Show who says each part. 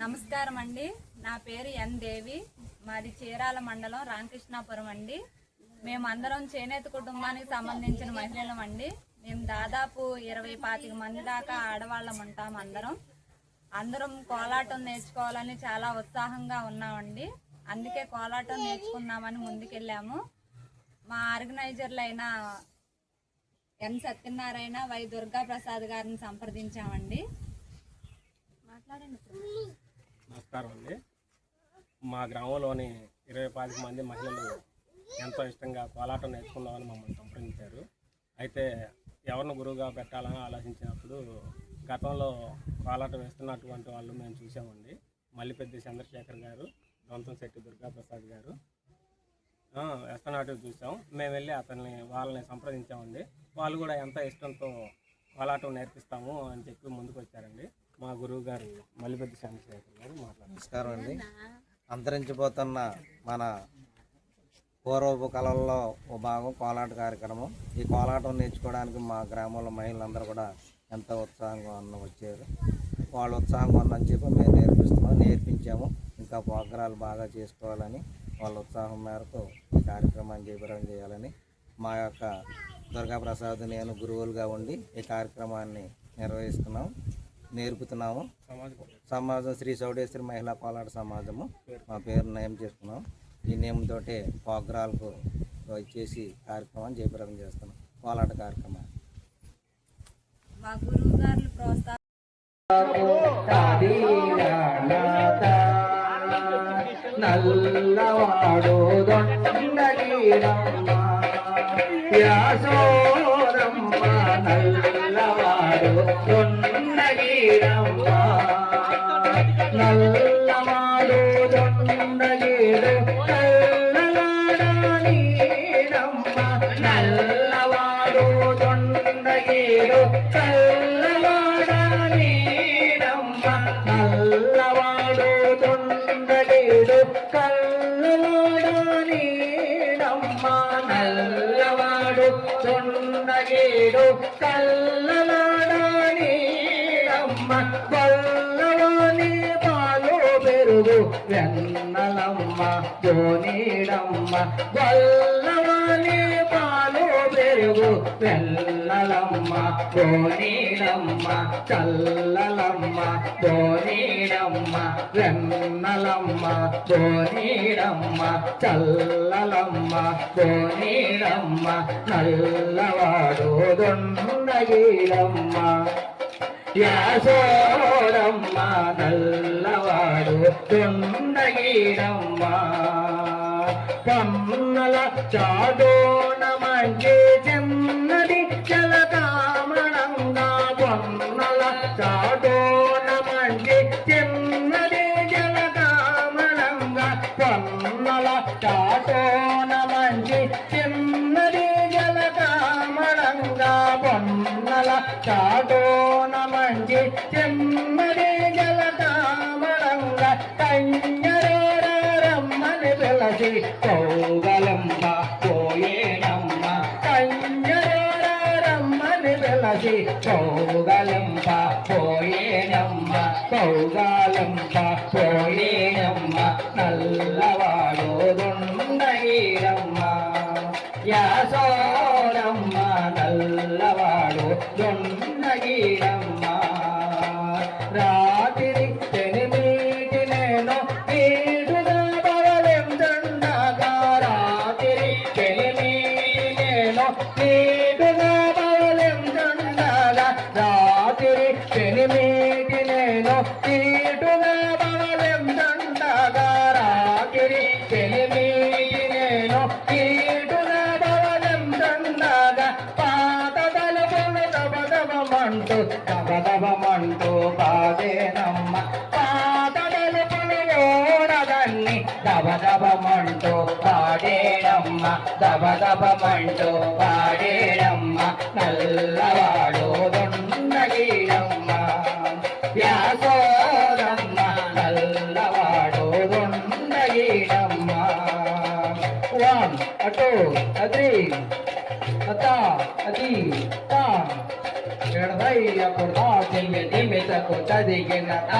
Speaker 1: నమస్కారం అండి. నా పేరు ఎన్ దేవి. మాది చీరాల మండలం రామకృష్ణాపురం అండి. మేము అందరం చేనేత కుటుంబానికి సంబంధించిన మహిళలం అండి. మేము దాదాపు 20-25 మంది దాకా ఆడవాళ్ళం ఉంటాం. అందరం కోలాటం నేర్చుకోవాలని చాలా ఉత్సాహంగా ఉన్నామండి. అందుకే కోలాటం నేర్చుకుందామని ముందుకెళ్ళాము. మా ఆర్గనైజర్లైన ఎన్ సత్యనారాయణ, వై దుర్గా ప్రసాద్ గారిని సంప్రదించామండి.
Speaker 2: నమస్కారం అండి. మా గ్రామంలోని 20-25 మంది మహిళలు ఎంతో ఇష్టంగా కోలాటం నేర్చుకుందామని మమ్మల్ని సంప్రదించారు. అయితే ఎవరిని గురువుగా పెట్టాలని ఆలోచించినప్పుడు గతంలో కోలాటం వేస్తున్నటువంటి వాళ్ళు మేము చూసామండి. మల్లిపెద్ది చంద్రశేఖర్ గారు, దొంతం శెట్టి దుర్గా ప్రసాద్ గారు వేస్తున్నట్టు చూసాం. మేము వెళ్ళి వాళ్ళని సంప్రదించామండి. వాళ్ళు కూడా ఎంతో ఇష్టంతో కోలాటం నేర్పిస్తాము అని చెప్పి ముందుకు వచ్చారండి. మా గురువు గారు మల్లిపెద్ది చంద్రశేఖర్ గారు మాట్లాడారు.
Speaker 3: నమస్కారం అండి. అంతరించిపోతున్న మన పూర్వపు కళల్లో ఓ భాగం కోలాట కార్యక్రమం. ఈ కోలాటం నేర్చుకోవడానికి మా గ్రామంలో మహిళలందరూ కూడా ఎంతో ఉత్సాహంగా వచ్చారు. వాళ్ళు ఉత్సాహంగా ఉందని చెప్పి మేము నేర్పించాము. ఇంకా ప్రోగ్రాలు బాగా చేసుకోవాలని వాళ్ళ ఉత్సాహం మేరకు ఈ కార్యక్రమాన్ని జయప్రదం చేయాలని మా యొక్క దుర్గాప్రసాద్ నేను గురువులుగా ఉండి ఈ కార్యక్రమాన్ని నేర్పుతున్నాము. సమాజం శ్రీ చౌడేశ్వరి మహిళా కోలాట సమాజము మా పేరు నయం చేసుకున్నాం. ఈ నేమ్తో ప్రోగ్రాలకు వచ్చేసి కార్యక్రమాన్ని జయప్రదం చేస్తున్నాం. కోలాట కార్యక్రమాన్ని
Speaker 1: మా గురువు గారు ప్రోత్సాహం
Speaker 4: నల్లవాడు దొండగిరమ్మ యాసోరమ్మ నల్లవాడు దొండగిరమ్మ నల్లవాడు దొండగిరు నల్లవాడనీరమ్మ నల్లవాడు దొండగిరు నల్లవాడనీరమ్మ నల్లవాడు దొండగిరు కల్లలాడనీరమ్మ నల్లవాడు దొండగిరు కల్లలాడనీరమ్మ కొల్లవాని పాలు పెరుగు వెన్నలమ్మ జోనీడమ్మ కొల్లవాని పాలు పెరుగు వెన్నలమ్మ జోనీడమ్మ చల్లలమ్మ జోనీడమ్మ వెన్నలమ్మ జోనీడమ్మ చల్లలమ్మ జోనీడమ్మ నల్లవాడు దొండగిరమ్మ యాసోరమ్మ నల్లవాడు దొండగిరమ్మ కమ్మల చాడోన మంచి చెన్నది జలకామణంగా పొన్నల చాడోన మంచి చెన్నది జలకామణంగా పొన్నల చాడోన మంచి చెన్నది జలకామణంగా పొన్నల చాడోన మంచి చెన్నది జలకామణంగా కన్యరమ్మని పిలచి కౌగలంబ పోయేనమ్మ కన్యరమ్మని పిలచి కౌగలంబ పోయేనమ్మ కౌగలంబ పోయేనమ్మ నల్లవాడు దొండగిరమ్మ యాసోరమ్మ నల్లవాడు దొండగిరమ్మ రాత్రి తెనిమిటి నేను వీడుగా బవలెం దండగా రాత్రి తెనిమిటి నేను వీడుగా బవలెం దండగా రాత్రి తెనిమిటి నేను వీడుగా బవలెం దండగా రాత్రి తెనిమిటి నేను వీడుగా బవలెం దండగా పాత తలుపులు దబదబమంటూ దబదబమంటూ పాదేనమ్మ పాత తలుపులు ఓడదన్ని దబదబమంటూ పాడేనమ్మ దబదబమంటూ పాడేనమ్మ నల్లవాడు దొండగిరమ్మ యాసోరమ్మ నల్లవాడు దొండగిరమ్మ 1 2 ಅದ್ರಿ ಅತ್ತ ಅದಿ ತಾ ಎಡದೈ ಅಪುರ್ದಾ ತಿಮ್ಮೆ ತಿಮ್ಮೆ ತಕೋ ತದಿಗೆ ನಟ